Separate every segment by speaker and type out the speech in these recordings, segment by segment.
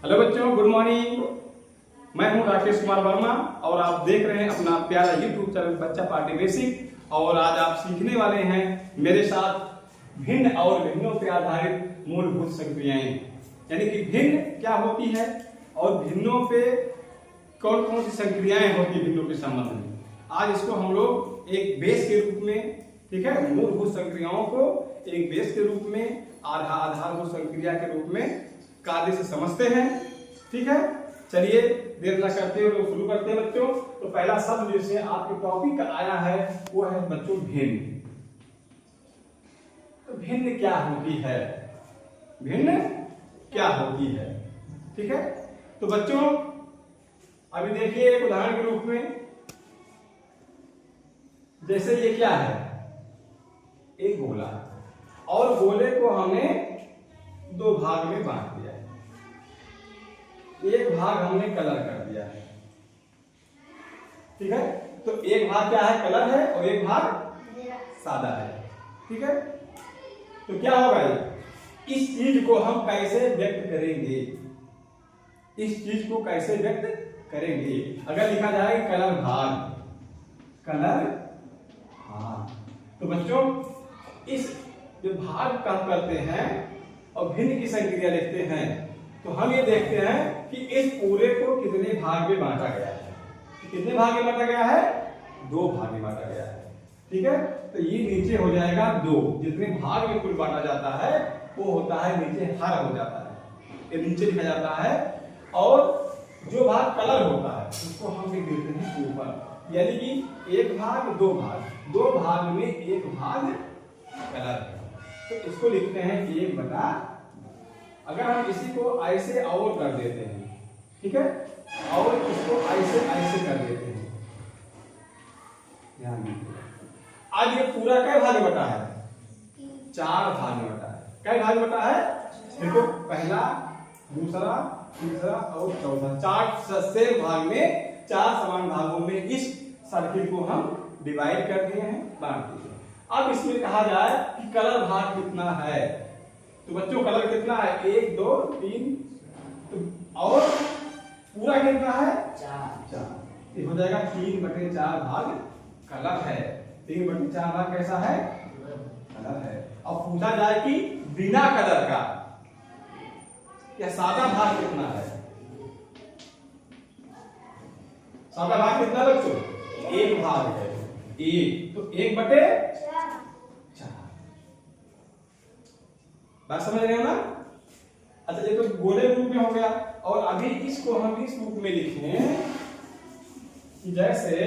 Speaker 1: Hello बच्चों, good morning. मैं हूं राकेश कुमार वर्मा और आप देख रहे हैं अपना प्यारा यूट्यूब चैनल बच्चा पार्टी बेसिक। और आज आप सीखने वाले हैं मेरे साथ भिन्न और भिन्नों पर आधारित मूलभूत संक्रियाएं, यानी कि भिन्न क्या होती है और भिन्नों पे कौन कौन सी संक्रियाएं होती भिन्नों के संबंध में। आज इसको हम लोग एक बेस के रूप में, ठीक है, मूलभूत संक्रियाओं को एक बेस के रूप में, आधारभूत संक्रिया के रूप में कार्य से समझते हैं। ठीक है, चलिए देर न करते हुए शुरू करते हैं बच्चों। तो पहला शब्द जिससे आपके टॉपिक का आया है वो है बच्चों भिन्न। तो भिन्न क्या होती है, भिन्न क्या होती है, ठीक है। तो बच्चों अभी देखिए एक उदाहरण के रूप में, जैसे ये क्या है, एक गोला, और गोले को हमने दो भाग में बांट दिया है। एक भाग हमने कलर कर दिया है, ठीक है। तो एक भाग क्या है, कलर है, और एक भाग सादा है, ठीक है। तो क्या होगा, इस चीज को हम कैसे व्यक्त करेंगे, इस चीज को कैसे व्यक्त करेंगे। अगर लिखा जाए कलर भाग, कलर भाग, तो बच्चों इस जो भाग का हम करते हैं और भिन्न की संक्रिया लिखते हैं, तो हम ये देखते हैं कि इस पूरे को कितने भाग में बांटा गया है। कितने भाग में बांटा गया है, दो भाग में बांटा गया है, ठीक है। तो ये नीचे हो जाएगा दो, जितने भाग में कुल बांटा जाता है वो होता है नीचे हर हो जाता है, ये नीचे लिखा जाता है। और जो भाग कलर होता है उसको हम लिख देते हैं ऊपर, यानी कि एक भाग दो भाग, दो भाग में एक भाग कलर है, तो इसको लिखते हैं एक बटा। अगर हम इसी को ऐसे और कर देते हैं, ठीक है, और इसको ऐसे ऐसे कर देते हैं, ध्यान दीजिए। आज ये पूरा कै भाग बटा है, चार भाग में बटा है। कै भाग बटा है, देखो पहला, दूसरा, तीसरा और चौथा, चार सेम भाग में, चार समान भागों में इस सर्किल को हम डिवाइड कर दिए हैं, बांट दिए। अब इसमें कहा जाए कि कलर भाग कितना है, तो बच्चों कलर कितना है, एक दो तीन, तो और पूरा कितना है, चार। ये हो जाएगा 3/4 भाग कलर है। 3/4 भाग कैसा है, कलर है। अब पूछा जाए कि बिना कलर का या सादा भाग कितना है, सादा भाग कितना बच्चों, एक भाग है, एक, तो 1/4। बात समझ रहे हो ना। अच्छा, ये तो गोले रूप में हो गया। और अभी इसको हम इस रूप में लिखें कि जैसे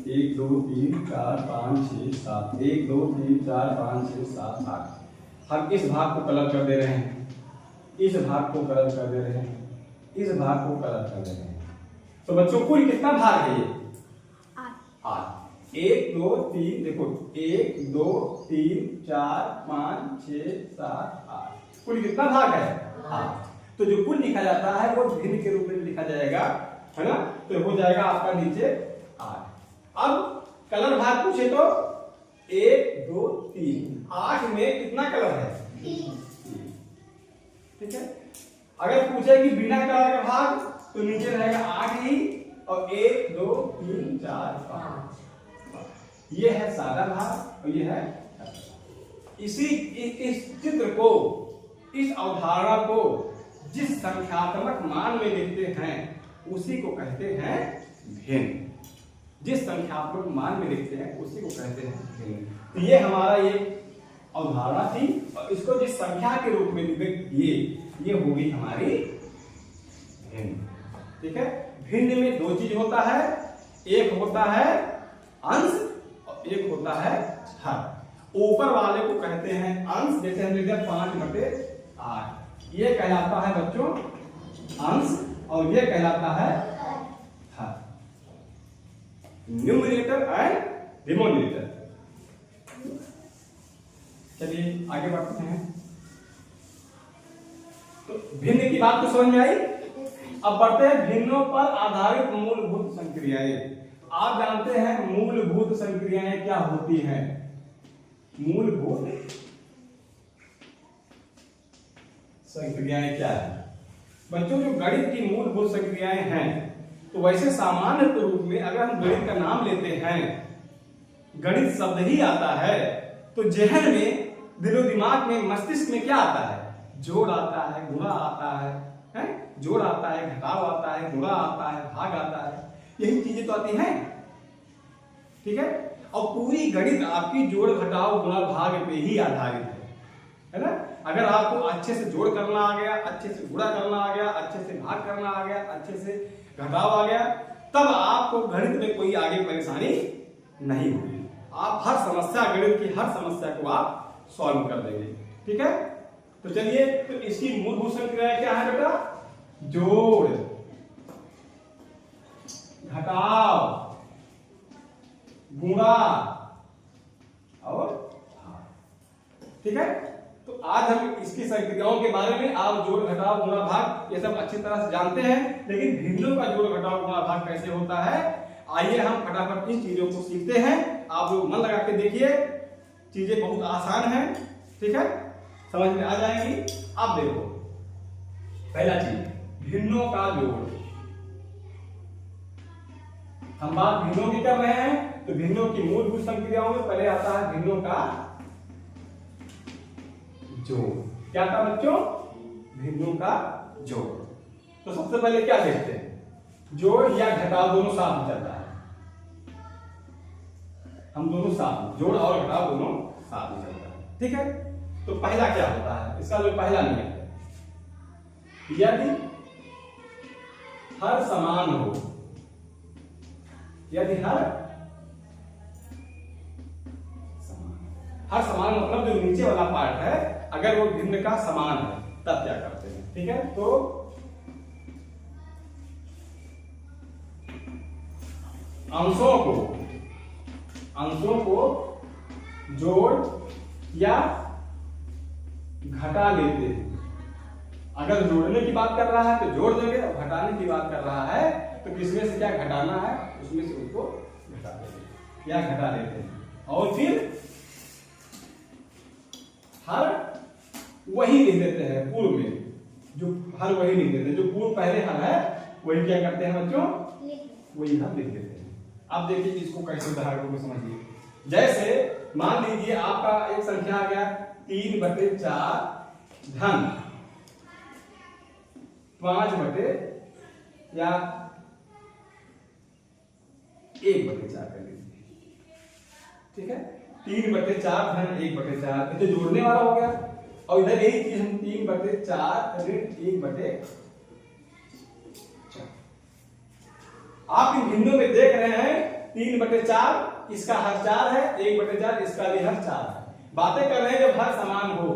Speaker 1: 1 2 3 4 5 6 7, 1 2 3 4 5 6 7 8। हम इस भाग को कलर कर दे रहे हैं, इस भाग को कलर कर दे रहे हैं, इस भाग को कलर कर दे रहे हैं। तो बच्चों कुल कितना भाग है, ये 8। 1 2 3, देखो 1 2 3 4 5 6 7 8, कुल कितना भाग है, 8। तो जो कुल लिखा जाता है वो भिन्न के रूप में लिखा जाएगा, है ना। तो हो जाएगा आपका नीचे 8। अब कलर भाग पूछे तो 1 2 3, 8 में कितना कलर है, 3, ठीक है। अगर पूछे कि बिना कलर का भाग, तो नीचे रहेगा 8 ही, और 1 2 3 4 5, ये है सादा भाग और ये है। इस चित्र को, इस अवधारणा को जिस संख्यात्मक मान में लिखते हैं उसी को कहते हैं भिन्न। जिस संख्यात्मक मान में लिखते हैं उसी को कहते हैं भिन्न। तो ये हमारा ये अवधारणा थी, और इसको जिस संख्या के रूप में लिखेंगे ये होगी हमारी भिन्न, ठीक है। भिन्न में दो चीज होता है, एक होता है अंश और एक होता है हर। ऊपर वाले को कहते हैं अंश, जैसे हम लिखते हैं 5/8, ये कहलाता है बच्चों अंश, और ये कहलाता है हर, न्यूमरेटर एंड डिनोमिनेटर। चलिए आगे बढ़ते हैं। तो भिन्न की बात तो समझ में आई। अब बढ़ते हैं भिन्नों पर आधारित मूलभूत संक्रियाएं। आप जानते हैं मूलभूत संक्रियाएं क्या होती हैं, मूलभूत संक्रियाएं क्या है? बच्चों, जो गणित की मूलभूत संक्रियाएं हैं, तो वैसे सामान्य रूप में अगर हम गणित का नाम लेते हैं, गणित शब्द ही आता है, तो जहन में, दिलो दिमाग में, मस्तिष्क में क्या आता है? जोड़ आता है, गुणा आता है, जोड़ आता है, घटाव आता है, गुणा आता है, भाग आता है, यही चीजें तो आती हैं। ठीक है, और पूरी गणित आपकी जोड़ घटाव गुणा भाग पे ही आधारित है ना? अगर आपको अच्छे से जोड़ करना आ गया, अच्छे से गुणा करना आ गया, अच्छे से भाग करना आ गया, अच्छे से घटाव आ गया, तब आपको गणित में कोई आगे परेशानी नहीं होगी। आप हर समस्या, गणित की हर समस्या को आप सॉल्व कर देंगे। ठीक है, तो चलिए, तो इसकी मूलभूत संक्रिया क्या है बेटा? जोड़, घटाव, गुणा और भाग। ठीक है, तो आज हम इसकी संक्रियाओं के बारे में, आप जोड़ घटाव गुणा भाग ये सब अच्छी तरह से जानते हैं, लेकिन भिन्नों का जोड़ घटाव गुणा भाग कैसे होता है, आइए हम फटाफट इन चीजों को सीखते हैं। आप लोग मन लगा के देखिए, चीजें बहुत आसान हैं। ठीक है, समझ में आ जाएंगी। अब देखो, पहला चीज भिन्नों का जोड़। हम बात भिन्नों की कर रहे हैं, तो भिन्नों की मूलभूत संक्रियाओं में पहले आता है भिन्नों का जोड़। क्या था बच्चों? भिन्नों का जोड़। तो सबसे पहले क्या देखते हैं? जोड़ या घटाव दोनों साथ में चलता है, हम दोनों साथ, जोड़ और घटाव दोनों साथ में चलता है। ठीक है, तो पहला क्या होता है? इसका जो पहला नियम है, यदि हर समान हो, यदि हर समान मतलब जो नीचे वाला पार्ट है, अगर वो भिन्न का समान है, तब क्या करते हैं? ठीक है, तो अंशों को जोड़ या घटा लेते हैं। अगर जोड़ने की बात कर रहा है तो जोड़ देंगे, और घटाने की बात कर रहा है तो किसमें से क्या घटाना है, उसमें से उसको घटा देंगे या घटा लेते हैं। और फिर हर वही लिख देते हैं पूर्व में, जो हर वही लिख देते हैं, जो पूर्व पहले हर है वही क्या करते हैं बच्चों? वही हर लिख देते हैं। अब देखिए इसको कैसे उदाहरण में समझिए। जैसे मान लीजिए आपका एक संख्या आ गया 3/4 धन 5/, या 1/4 कर लीजिए। ठीक है, 3/4 धन 1/4, तो जोड़ने वाला हो गया। और इधर यही चीज हम 3/4 ऋण 1/4। आप इन भिन्नों में देख रहे हैं 3/4 इसका हर 4 है, 1/4 इसका भी हर 4 है। बातें कर रहे हैं जब हर समान हो।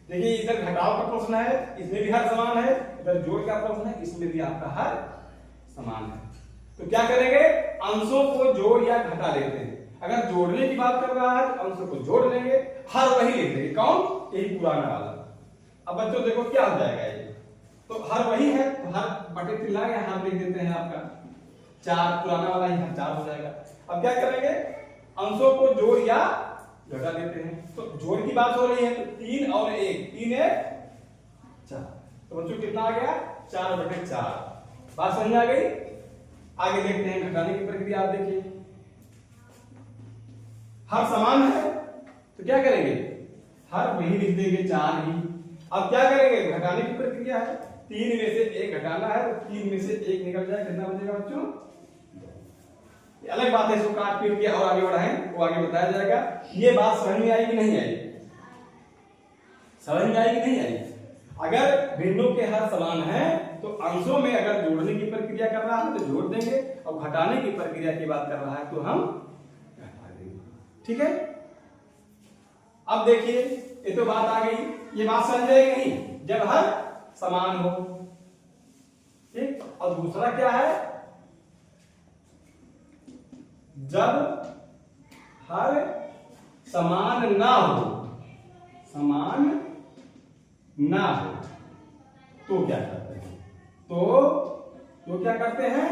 Speaker 1: देखिए इधर घटाव का प्रश्न है, इसमें भी हर समान है, इधर जोड़ का प्रश्न है, इसमें भी आपका हर समान है। तो क्या करेंगे? अंशों को जोड़ या घटा लेते हैं। अगर जोड़ने की बात कर रहा है तो अंशों को जोड़ लेंगे, हर वही लिख देंगे। कौन? यही पुराना वाला। अब बच्चों देखो क्या हो जाएगा ये, तो हर वही है तो हर बटे 3 लाएंगे, हर लिख देते हैं आपका 4, पुराना वाला ही हर 4 हो जाएगा। अब क्या करेंगे? अंशों को जोड़ या घटा देते हैं। तो जोड़ की बात हो रही है तो 3 और 1, 3 1 4, तो बच्चों कितना आ गया? 4/4। बात समझ में आ गई? आगे देखते हैं घटाने की प्रक्रिया। आप देखिए हर समान है तो क्या करेंगे? हर वही लिख देंगे, 4 ही। अब क्या करेंगे? घटाने की प्रक्रिया है, 3 में से 1 घटाना है, तो 3 में से 1 निकल जाए, कितना बचेगा बच्चों? अलग बात है, इसको काट पीट के और आगे बढ़ाएं, वो आगे बताया जाएगा। ये बात समझ में आई कि नहीं आई? समझ में आई कि नहीं आई? अगर भिन्नों के हर समान है तो अंशों में अगर जोड़ने की प्रक्रिया कर रहा है तो जोड़ देंगे, और घटाने की प्रक्रिया की बात कर रहा है तो हम घटा देंगे। ठीक है, अब देखिए ये तो बात आ गई। ये बात समझ जाएगी नहीं? जब हर समान हो। ठीक, और दूसरा क्या है? जब हर समान ना हो, समान ना हो तो क्या करते हैं? तो क्या करते हैं?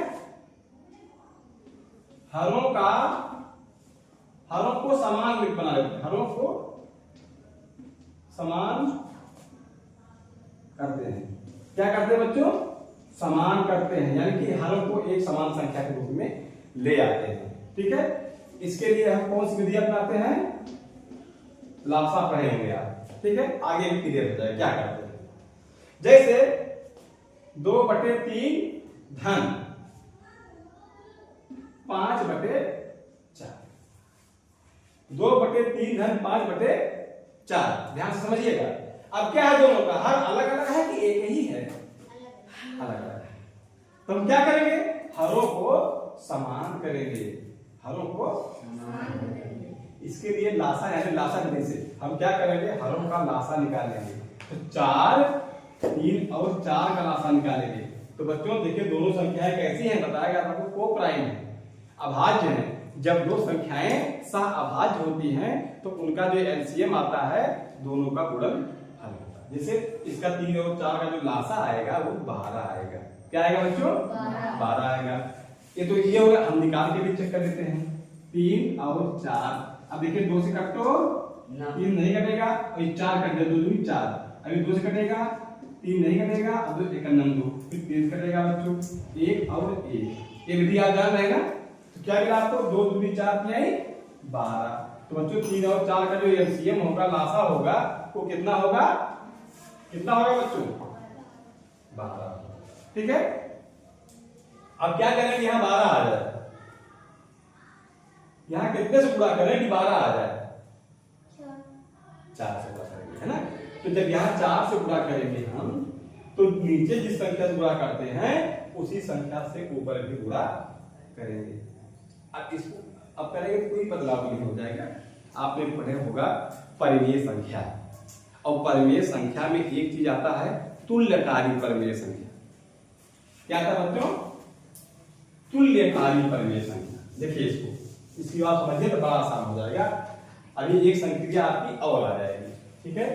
Speaker 1: हरों को समान बना लेते हैं, हरों को समान करते हैं। क्या करते हैं बच्चों? समान करते हैं, यानी कि हरों को एक समान संख्या के रूप में ले आते हैं। ठीक है, इसके लिए हम कौन सी विधि अपनाते हैं? लासा पढ़े होंगे आप। ठीक है, आगे भी क्लियर हो जाए क्या करते हैं। जैसे 2/3 धन 5/4, 2/3 धन 5/4। ध्यान से समझिएगा। अब क्या है दोनों का हर अलग अलग है कि एक ही है? अलग अलग है। तो हम क्या करेंगे? हरों को समान करेंगे, हरों को समान करेंगे। इसके लिए लासा यानी लासा विधि से हम क्या करेंगे? हरों का लासा निकालेंगे। तो 4, 3 और 4 का लासा निकालेंगे। तो बच्चों देखिए दोनों संख्याएं कैसी हैं बताया गया था, को प्राइम है, अभाज्य है। जब दो संख्याएं सह अभाज्य होती हैं तो उनका जो एलसीएम आता है दोनों का गुणनफल होता है। जैसे इसका 3 और 4 का जो लासा आएगा वो 12 आएगा। क्या आएगा बच्चों? 12 आएगा। ये तो ये होगा, हम निकाल के भी चेक कर लेते हैं। 3 और 4, अब देखिए 2 से काटो 3 नहीं कटेगा, और ये 4 कट जाए, 2 दूनी 4, अभी 2 से कटेगा 3 नहीं कटेगा, अब 2 1 9 2, फिर 3 कटेगा बच्चों 1 और 1। ये विधि आप जान रहेगा। तो क्या मिला आपको? 2 दूनी 4 12। तो बच्चों 3 और 4 का जो एलसीएम होगा, लासा होगा, वो कितना होगा? कितना होगा बच्चों? 12। ठीक है, अब क्या करेंगे? यहाँ 12 आ जाए, यहाँ कितने से गुणा करें कि 12 आ जाए? 4 से गुणा करेंगे, है ना। तो जब यहाँ 4 से गुणा करेंगे हम, तो नीचे जिस संख्या से गुणा करते हैं उसी संख्या से ऊपर भी गुणा करेंगे। अब इसको अब करेंगे तो कोई बदलाव नहीं हो जाएगा। आपने पढ़े होगा परिमेय संख्या, और परिमेय संख्या में एक चीज आता है तुल्यकारी परिमेय संख्या। क्या था बच्चों? तुल्यकारी परिमेय संख्या। देखिए इसकी बात समझिए तो बड़ा आसान हो जाएगा। अभी एक संख्या आपकी और आ जाएगी। ठीक है,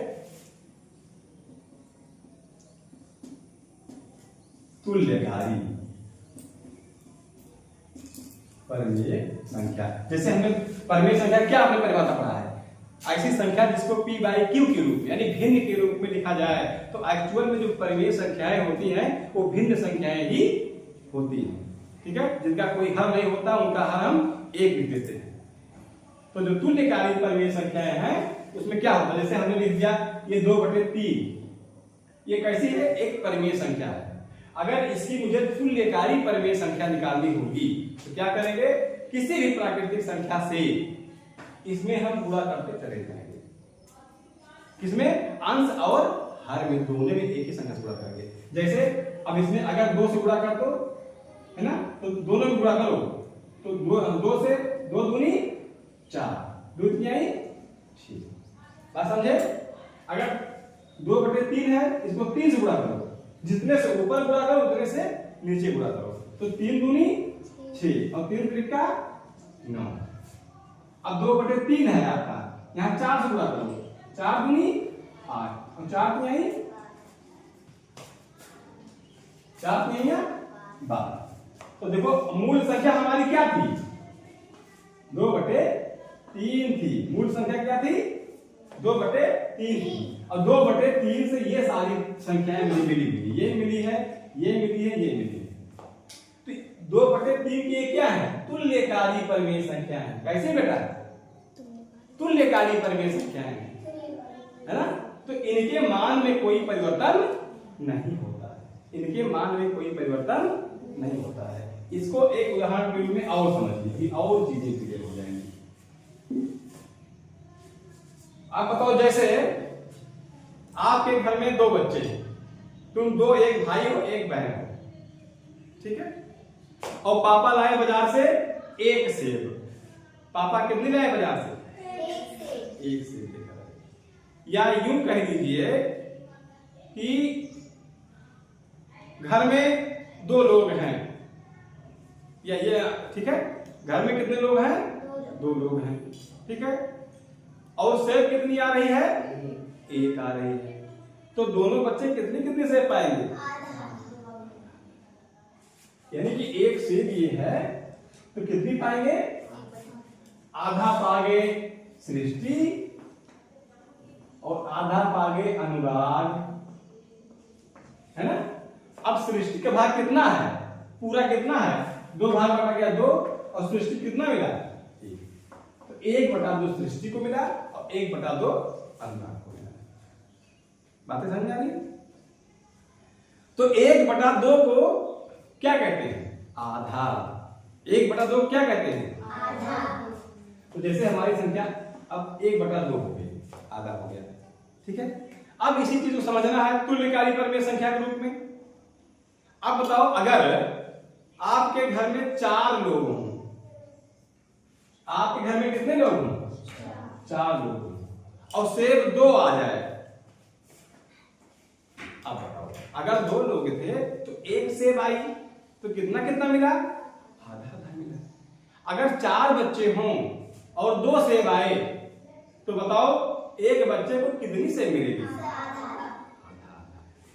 Speaker 1: तुल्यकारी परिमेय संख्या। जैसे हमने परिमेय संख्या क्या आपने परिभाषा पढ़ा है? ऐसी संख्या जिसको p बाई क्यू के रूप में यानी भिन्न के रूप में लिखा जाए। तो एक्चुअल में जो परिमेय संख्याएं होती हैं वो भिन्न संख्याएं ही होती हैं। ठीक है, जिनका कोई हर नहीं होता उनका हर हम 1 लिख देते हैं। तो जो तुल्यकारी परिमेय संख्याएं हैं उसमें क्या होता है? जैसे हमने लिख दिया ये 2/3, ये कैसी है? एक परिमेय संख्या है। अगर इसकी मुझे तुल्यकारी परिमेय संख्या निकालनी होगी तो क्या करेंगे? किसी भी प्राकृतिक संख्या से इसमें हम गुणा करते चले जाएंगे। किसमें? अंश और हर में, दोनों में एक ही संख्या से गुणा करेंगे। जैसे अब इसमें अगर 2 से गुणा कर दो, है ना, तो दोनों में गुणा करो तो 2 से 2 दूनी 4, 2 तिहाई 6। बात समझे? अगर 2/3 है, इसको 3 से गुणा करो, जितने से ऊपर गुणा करो उतने से नीचे गुणा करो। तो 3 दूनी 6 और 3 त्रिका 9। अब 2/3 है आपका, यहाँ 4 से गुणा करो, 4 दूनी 8 और 4 तिहाई 12। तो देखो मूल संख्या हमारी क्या थी? 2/3 थी। मूल संख्या क्या थी? 2/3 थी। और 2/3 से ये सारी संख्याएं मिली हुई, ये मिली है, ये मिली है, ये मिली है। तो 2/3 की क्या है? तुल्यकारी परिमेय संख्या है। कैसे बेटा? तुल्यकारी परिमेय संख्या है ना। तो इनके मान में कोई परिवर्तन नहीं होता है, इनके मान में कोई परिवर्तन नहीं होता है। इसको एक उदाहरण के रूप में और समझिए, और चीजें क्लियर हो जाएंगी। आप बताओ, जैसे आपके घर में 2 बच्चे, तुम 2, एक भाई हो एक बहन हो, ठीक है, और पापा लाए बाजार से 1 सेब। पापा कितने लाए बाजार से? 1 सेब लेकर आए। या यूं कह दीजिए कि घर में 2 लोग हैं, या ये ठीक है, घर में कितने लोग हैं? 2 लोग हैं, ठीक है, और सेब कितनी आ रही है? 1 आ रही है। तो दोनों बच्चे कितने कितने सेब पाएंगे? यानी कि 1 सेब ये है तो कितनी पाएंगे? आधा पागे सृष्टि और आधा पागे अनुराग, है ना। अब सृष्टि का भाग कितना है, पूरा कितना है, 2 भाग बटा गया 2, और सृष्टि कितना मिला 1, तो 1/2 सृष्टि को मिला और 1/2 अनुराग को मिला। बातें समझ आ रही है। तो 1/2 को क्या कहते हैं, आधा। 1/2 क्या कहते हैं, आधा। तो जैसे हमारी संख्या अब 1/2 हो गई, आधा हो गया, ठीक है। अब इसी चीज को समझना है तुल्यकारी परिमेय संख्या के रूप में। अब बताओ, अगर आपके घर में 4 लोग हों, आपके घर में कितने लोग हों, 4 लोग हों, और सेब 2 आ जाए। अब बताओ, अगर 2 लोग थे तो 1 सेब आई, तो कितना कितना मिला, आधा आधा मिला। अगर 4 बच्चे हों और 2 सेब आए, तो बताओ एक बच्चे को कितनी सेब मिलेगी,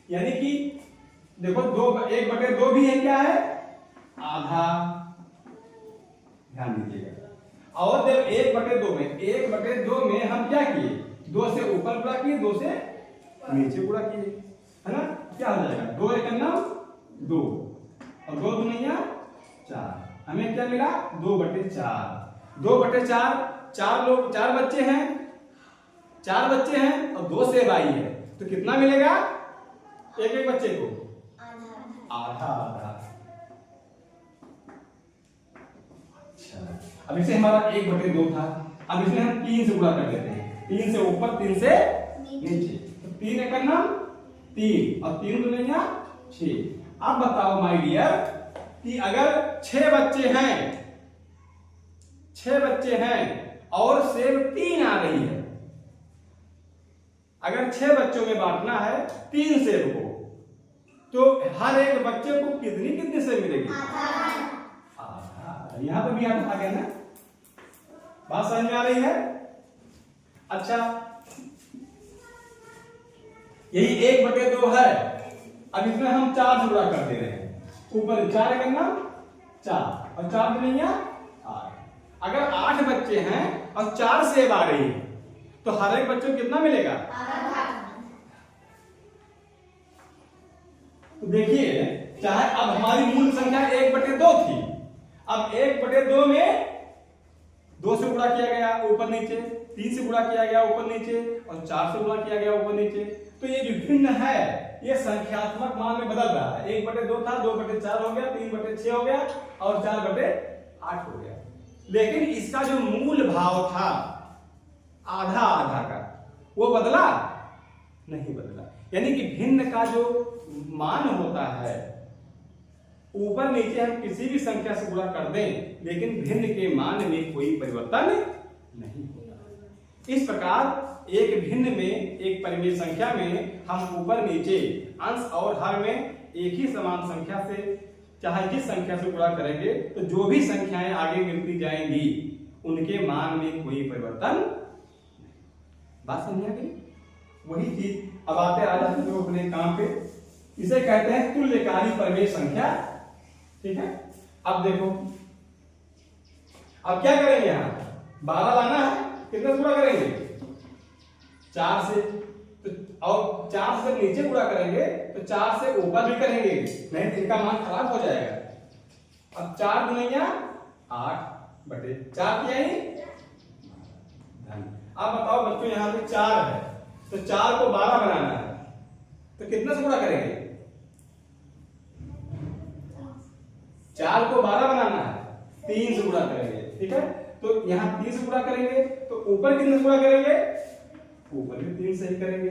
Speaker 1: यानी कि देखो 1/2 भी है, क्या है, आधा। ध्यान दीजिएगा। और जब 1/2 में हम क्या किए, 2 से ऊपर गुणा किए, 2 से नीचे गुणा किए, है ना। क्या हो जाएगा, 2 × 2 और 2 दूनिया 4, हमें क्या मिला 2/4। 2/4, 4 बच्चे हैं, 4 बच्चे हैं और 2 सेब आई है, तो कितना मिलेगा एक बच्चे को, आधा आधा। अच्छा, अब इसे हमारा 1/2 था, अब इसमें हम 3 से गुणा कर देते हैं, 3 से ऊपर 3 से नीचे, तो 3 × 3 और 3 दूनिया 6। अब बताओ माय डियर कि अगर 6 बच्चे हैं, 6 बच्चे हैं और सेब 3 आ रही है, अगर 6 बच्चों में बांटना है 3 सेब को, तो हर एक बच्चे को कितनी कितनी सेब मिलेगी, आधा। यहां पर भी आधा आ गया ना, बात समझ में आ रही है। अच्छा, यही 1/2 है, अब इसमें हम 4 से गुणा कर दे रहे हैं, ऊपर 4 करना 4 और 4 दूनिया 8। अगर 8 बच्चे हैं और 4 सेब आ रही है, तो हर एक बच्चे को कितना मिलेगा, आधा। तो देखिए, चाहे अब हमारी मूल संख्या 1/2 थी, अब 1/2 में 2 से गुणा किया गया ऊपर नीचे, 3 से गुणा किया गया ऊपर नीचे, और 4 से गुणा किया गया ऊपर नीचे, तो ये जो भिन्न है ये संख्यात्मक मान में बदल रहा है। 1/2 था, 2/4 हो गया, 3/6 हो गया और 4/8 हो गया। लेकिन इसका जो मूल भाव था आधा आधा का, वो बदला नहीं बदला। यानी कि भिन्न का जो मान होता है, ऊपर नीचे हम किसी भी संख्या से गुणा कर दें, लेकिन भिन्न के मान में कोई परिवर्तन नहीं होता। इस प्रकार एक भिन्न में, एक परिमेय संख्या में हम ऊपर नीचे, अंश और हर में एक ही समान संख्या से, चाहे जिस संख्या से गुणा करेंगे, तो जो भी संख्याएं आगे मिलती जाएंगी उनके मान में कोई परिवर्तन नहीं। बात समझ आ गई। वही चीज अब आते आ जाते हैं अपने काम पे, इसे कहते हैं तुल्यकारी परिमेय संख्या, ठीक है। अब देखो, अब क्या करेंगे, यहां 12 लाना है, कितने से गुणा करेंगे, 4 से, तो और 4 से नीचे गुणा करेंगे तो 4 से ऊपर भी करेंगे, नहीं तो इनका मान खराब हो जाएगा। अब 4 दूनिया 8/4 किया ही। अब बताओ बच्चों, यहां पे 4 है, तो 4 को 12 बनाना है, तो कितने से गुणा करेंगे, 4 को 12 बनाना है, 3 से गुणा करेंगे, ठीक है। तो यहां 3 से गुणा करेंगे, तो ऊपर कितने से गुणा करेंगे, ऊपर भी 3 से ही करेंगे,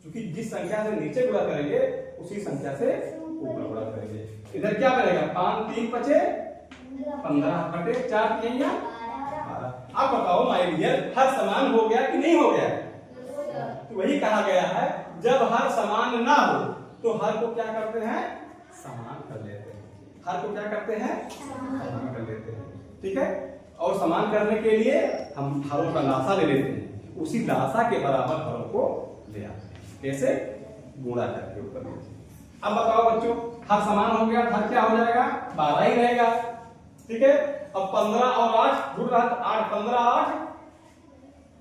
Speaker 1: क्योंकि जिस संख्या से नीचे गुणा करेंगे उसी संख्या से ऊपर गुणा करेंगे। इधर क्या बनेगा, 5 3 5 15/4 किया। अब बताओ माय डियर, हर समान हो गया कि नहीं हो गया, तो वही कहा गया है, जब हर समान ना हो तो हर को क्या करते हैं, समान कर लेते हैं। हर को क्या करते हैं, समान कर लेते हैं, ठीक है। और समान करने के लिए हम हरों का लासा ले लेते हैं, उसी लासा के बराबर हरों को ले आते हैं, कैसे, गुणा करके ऊपर नीचे। अब बताओ बच्चों, हर समान हो गया, हर क्या हो जाएगा, 12 ही रहेगा, ठीक है। अब 15 और 8 जुड़ रहा है तो 8 15 8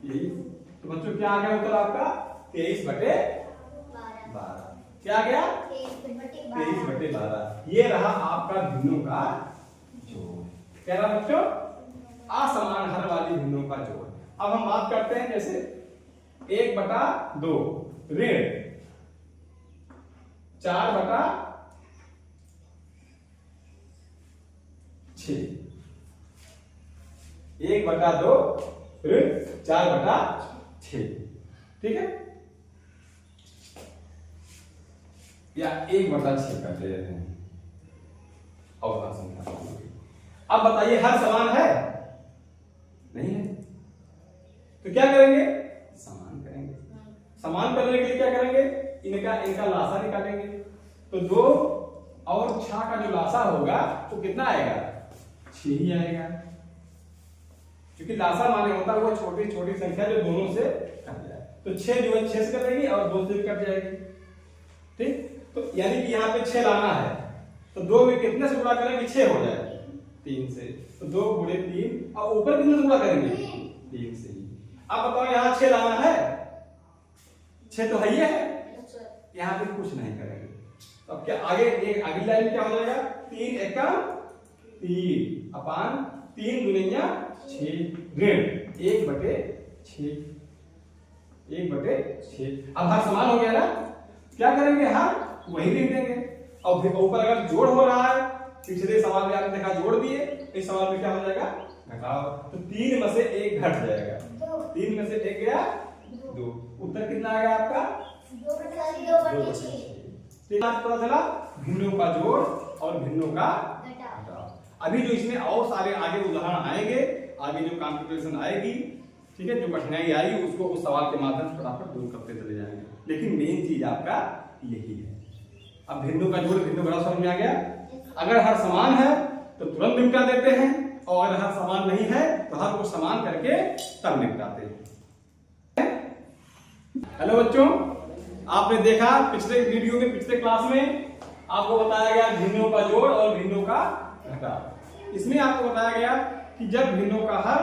Speaker 1: 23। तो बच्चों क्या आ गया उत्तर आपका 23/12। क्या आ गया 23/12। ये रहा आपका भिन्नों का जोड़। क्या रहा बच्चों असमान हर वाली भिन्नों का जोड़। अब हम बात करते हैं जैसे 1/2 ऋण 4/6। 1/2 ऋण 4/6। ठीक है या 1/6 कर दे रहे हैं और अब बताइए हर समान है नहीं है तो क्या करेंगे समान करेंगे। समान करने के लिए क्या करेंगे इनका लासा निकालेंगे। तो 2 और 6 का जो लासा होगा वो कितना आएगा 6 ही आएगा क्योंकि लासा माने होता है वो छोटी छोटी संख्या जो दोनों से कट जाए। तो 6 जो है 6 से कटेगी और 2 से भी कट जाएगी। ठीक तो यानी कि यहाँ पे 6 लाना है तो 2 में कितने से गुणा करेंगे 6 हो जाए 3 से। तो 2 गुणे 3 और ऊपर कितने से गुणा करेंगे 3 से ही। अब बताओ यहाँ 6 लाना है 6 तो है ही है यहाँ पे कुछ नहीं करेंगे। तो अब क्या आगे एक अगली लाइन क्या हो जाएगा 3 एकम 3 अपान 3 गुणिया 6 ऋण 1/6। 1/6 अब हर समान हो गया ना क्या करेंगे हर वही लिख देंगे। और फिर ऊपर अगर जोड़ हो रहा है पिछले सवाल में आपने देखा जोड़ दिए इस सवाल में क्या हो जाएगा घटाओ। तो 3 में से 1 घट जाएगा 3 में से 1 गया 2। उत्तर कितना आ गया आपका 2/6। ठीक है पता चला भिन्नों का जोड़ और भिन्नों का घटाव। अभी जो इसमें और सारे आगे उदाहरण आएंगे आगे जो कॉम्प्लिकेशन आएगी ठीक है जो कठिनाई आएगी उसको उस सवाल के माध्यम से फटाफट दूर करते चले जाएंगे। लेकिन मेन चीज आपका यही है। अब भिन्नों का जोड़ भिन्नों का समझ में आ गया। अगर हर समान है तो तुरंत निपटा देते हैं और अगर हर समान नहीं है तो हर को समान करके तब निपटाते हैं। हेलो बच्चों आपने देखा पिछले वीडियो में पिछले क्लास में आपको बताया गया भिन्नों का जोड़ और भिन्नों का घटाव। इसमें आपको बताया गया कि जब भिन्नों का हर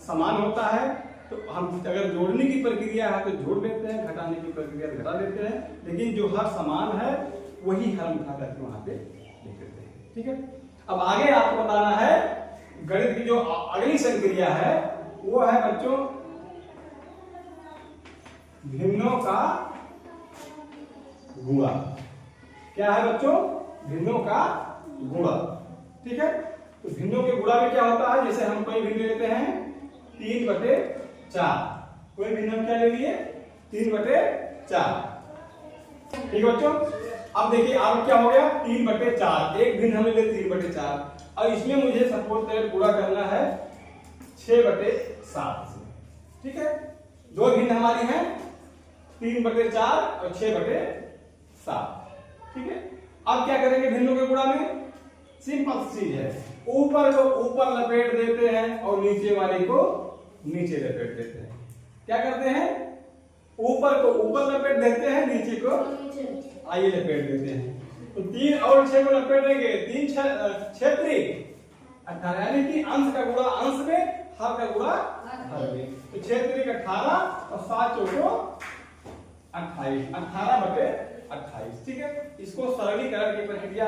Speaker 1: समान होता है तो हम अगर जोड़ने की प्रक्रिया है तो जोड़ लेते हैं घटाने की प्रक्रिया घटा लेते हैं। लेकिन जो हर समान है वही हर उठा करके वहां पे लिख देते हैं। ठीक है अब आगे आपको बताना है गणित की जो अगली संक्रिया है वो है बच्चों भिन्नों का गुणा। क्या है बच्चों भिन्नों का गुणा। ठीक है तो भिन्नों के गुणा में क्या होता है जैसे हम कोई भिन्न लेते हैं 3/4 कोई भिन्न हम क्या ले लिए 3/4। ठीक है बच्चों अब देखिए आप क्या हो गया 3/4 एक भिन्न हमने ले 3/4 और इसमें मुझे सपोज पूरा करना है 6/7 से। ठीक है दो भिन्न हमारी हैं 3/4 और 6/7। ठीक है अब क्या करेंगे भिन्नों के गुणा में सिंपल चीज है ऊपर को ऊपर लपेट देते हैं और नीचे वाले को नीचे लपेट देते हैं। क्या करते हैं ऊपर को ऊपर लपेट देते हैं नीचे को आइए लपेट देते हैं। तो 3 और 6 को लपेट देंगे 3 6 3 18 यानी कि अंश का गुणा अंश में हर का गुणा हर में। तो 6 3 18 और 7 चौको 28 18/28। ठीक है इसको सरलीकरण की प्रक्रिया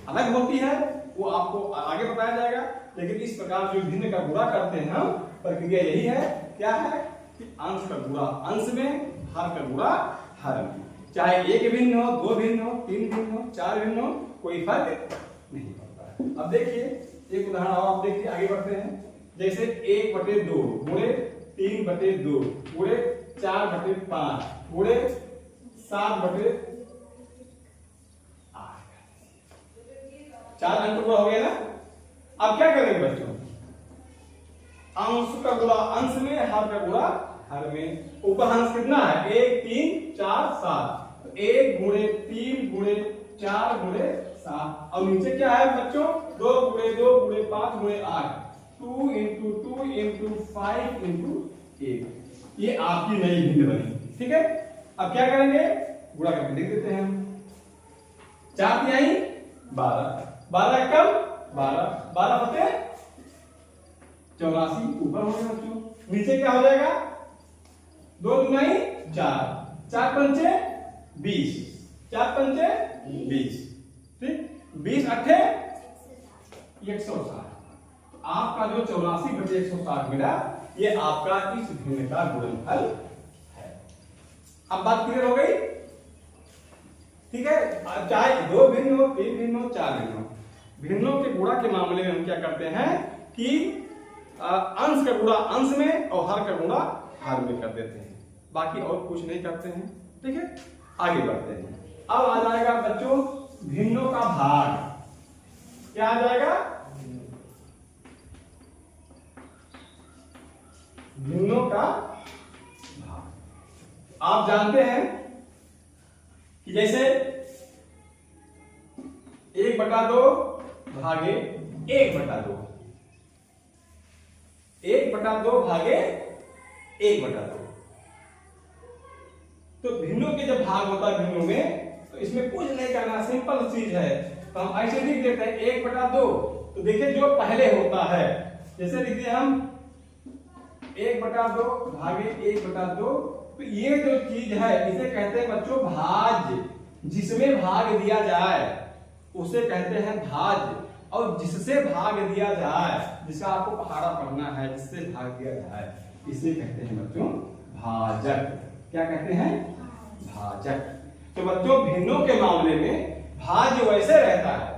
Speaker 1: अलग होती है वो आपको आगे बताया जाएगा। लेकिन इस प्रकार जो भिन्न का गुणा करते हैं हम प्रक्रिया यही है क्या है कि अंश का गुणा अंश में हर का गुणा हर में। चाहे एक भिन्न हो 2 भिन्न हो 3 भिन्न हो 4 भिन्न हो कोई फर्क नहीं पड़ता है। अब देखिए एक उदाहरण और आप देखिए आगे बढ़ते हैं जैसे 1/2 गुणे 3/2 गुणे 4/5 गुणे 7/8 4 अंक पूरा हो गया ना। अब क्या करेंगे बच्चों अंश का गुणा अंश में हर का गुणा हर में। ऊपर अंश कितना है 1 3 4 7 1 गुणे 3 गुणे 4 गुणे 7 और नीचे क्या है बच्चों 2 गुणे 2 गुणे 5 गुणे 8 2 × 2 × 5 × 1 ये आपकी नई भिन्न बनी। ठीक है अब क्या करेंगे गुणा करके लिख देते हैं हम 4 तिहाई 12 12 कम 12 12 होते 84 ऊपर हो गया बच्चों। नीचे क्या हो जाएगा, 2 दूनी 4, 4 पंचे 20, 4 पंचे 20, ठीक, 20 अट्ठे 160। आपका जो 84/160 मिला, ये आपका इस भिन्न का गुणनफल है। अब बात क्लियर हो गई, ठीक है। चाहे 2 भिन्न हो, 3 भिन्न हो, 4 भिन्न हो, भिन्नों के गुणा के मामले में हम क्या करते हैं कि अंश का गुणा अंश में और हर का गुणा हर में कर देते हैं, बाकी और कुछ नहीं करते हैं, ठीक है। आगे बढ़ते हैं। अब आ जाएगा बच्चों भिन्नों का भाग। क्या आ जाएगा, भिन्नों का भाग। आप जानते हैं कि जैसे 1/2 भागे 1/2, 1/2 भागे 1/2। तो भिन्नों के जब भाग होता है भिन्नों में, तो इसमें कुछ नहीं करना, सिंपल चीज है। तो हम ऐसे लिख देते हैं 1/2। तो देखिए जो पहले होता है, जैसे लिखिए हम 1/2 भागे 1/2। तो ये जो चीज है इसे कहते हैं बच्चों भाज्य। जिसमें भाग दिया जाए उसे कहते हैं भाज्य, और जिससे भाग दिया जाए, जिसका आपको पहाड़ा पढ़ना है, जिससे भाग दिया जाए, इसे कहते हैं बच्चों भाजक। क्या कहते हैं, भाजक। तो बच्चों भिन्नों के मामले में भाज्य वैसे रहता है,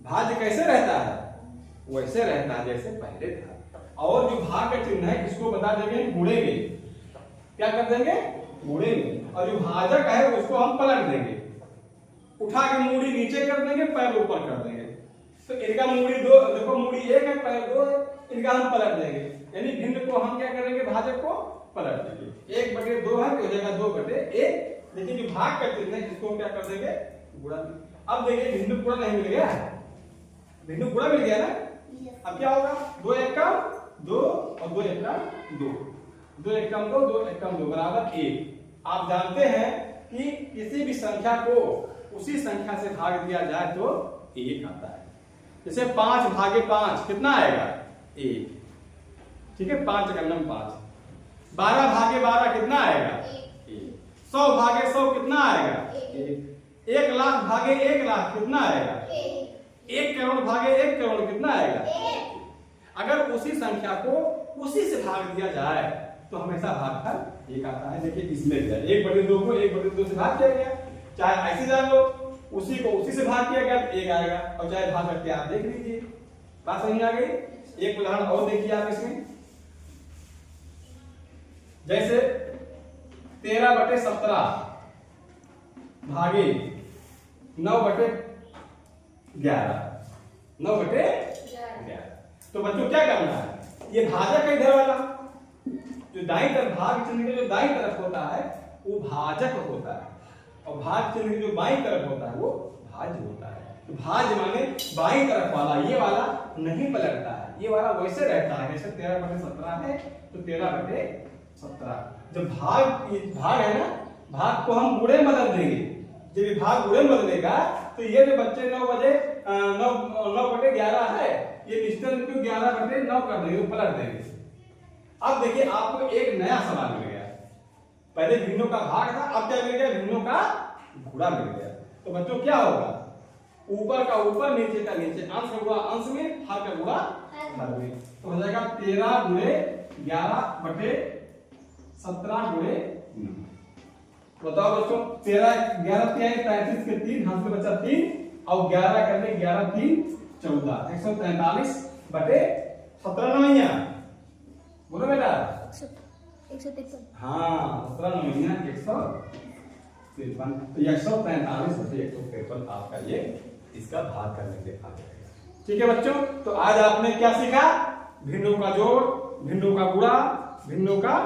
Speaker 1: भाज्य कैसे रहता है, वैसे रहता है जैसे पहले था। और जो भाग का चिन्ह है इसको बता देंगे गुणेंगे। क्या कर देंगे, गुणेंगे। और जो भाजक है उसको हम पलट देंगे, उठा के मूड़ी नीचे कर देंगे, पैर ऊपर कर देंगे। तो इनका मूड़ी 2, देखो मूड़ी 1 है, पैर 2 है, इनका हम पलट देंगे। यानी भिन्न को हम क्या करेंगे, भाजक को पलट देंगे। 1/2 है तो हो जाएगा 2/1। लेकिन जो भाग का चिन्ह है इसको क्या कर देंगे, गुणा। अब देखिए भिन्न गुणा नहीं मिल गया, भिन्न गुणा मिल गया ना। अब क्या होगा, 2 एकम 2 और 2 एकम 2, 2 एकम 2, 2 एकम 2 बराबर 1। आप जानते हैं कि किसी भी संख्या को उसी संख्या से भाग दिया जाए तो 1 आता है। जैसे 5 भागे 5 कितना आएगा, 1, ठीक है, 5 का नम 5। 12 भागे 12 कितना आएगा, 1। 100 भागे 100 कितना आएगा, 1। 1 लाख भागे 1 लाख कितना आएगा, 1 करोड़ भागे 1 करोड़ कितना आएगा, 1। अगर उसी संख्या को उसी से भाग दिया जाए तो हमेशा भागफल 1 आता है। देखिए इसमें 1/2 को 1/2 से भाग किया गया, चाहे ऐसे जान लो, उसी को उसी से भाग किया गया तो 1 आएगा। और चाहे भाग करके आप देख लीजिए, बात समझ आ गई। एक उदाहरण और देखिए आप इसमें, जैसे 13/17 भागे 9/11, 9/11। तो बच्चों क्या करना है, ये भाजक है इधर वाला, जो दाईं तरफ भाग चिन्ह के जो दाईं तरफ होता है वो भाजक होता है, और भाग चिन्ह के जो बाईं तरफ होता है वो भाज्य होता है। तो भाज्य माने बाईं तरफ वाला, ये वाला नहीं पलटता है, ये वाला वैसे रहता है। जैसे 13/17 है तो 13/17। जब भाग है ना, भाग को हम गुणे में बदल देंगे। जब ये भाग गुणे में बदलेगा तो ये जो बच्चे 9/11 है, ये निश्चित को 11/9 कर देंगे, पलट देंगे। अब देखिए आपको एक नया सवाल मिल गया। पहले भिन्नों का भाग था, अब क्या मिल गया, भिन्नों का गुणा मिल गया। तो बच्चों क्या होगा, ऊपर का ऊपर, नीचे का नीचे, अंश का गुणा अंश में, हर का गुणा हर में। तो हो जाएगा 13 × 11/17 × 9। बताओ बच्चों, 13 11 33 के 3 हाथ में बचा 3, और 11 करने 11 3 14, 143/17 नवैया। बोलो बेटा,
Speaker 2: 153।
Speaker 1: हाँ 17 नवैया 153। तो 143/153 आपका ये इसका भाग करने के आ जाएगा। ठीक है बच्चों, तो आज आपने क्या सीखा, भिन्नों का जोड़, भिन्नों का गुणा, भिन्नों का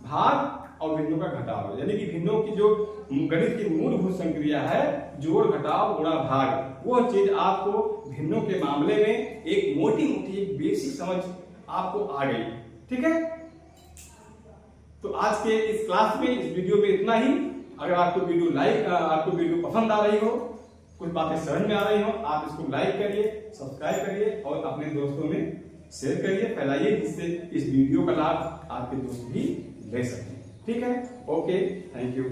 Speaker 1: भाग और भिन्नों का घटाव। यानी कि भिन्नों की जो गणित की मूलभूत संक्रिया है, जोड़ घटाव गुणा भाग, वो चीज आपको भिन्नों के मामले में एक मोटी एक बेसिक समझ आपको आ गई। ठीक है, तो आज के इस क्लास में, इस वीडियो में इतना ही। अगर आपको वीडियो पसंद आ रही हो, कुछ बातें समझ में आ रही हो, आप इसको लाइक करिए, सब्सक्राइब करिए और अपने दोस्तों में शेयर करिए, फैलाइए, जिससे इस वीडियो का लाभ आपके दोस्त भी ले सकें। ठीक है, ओके, थैंक यू।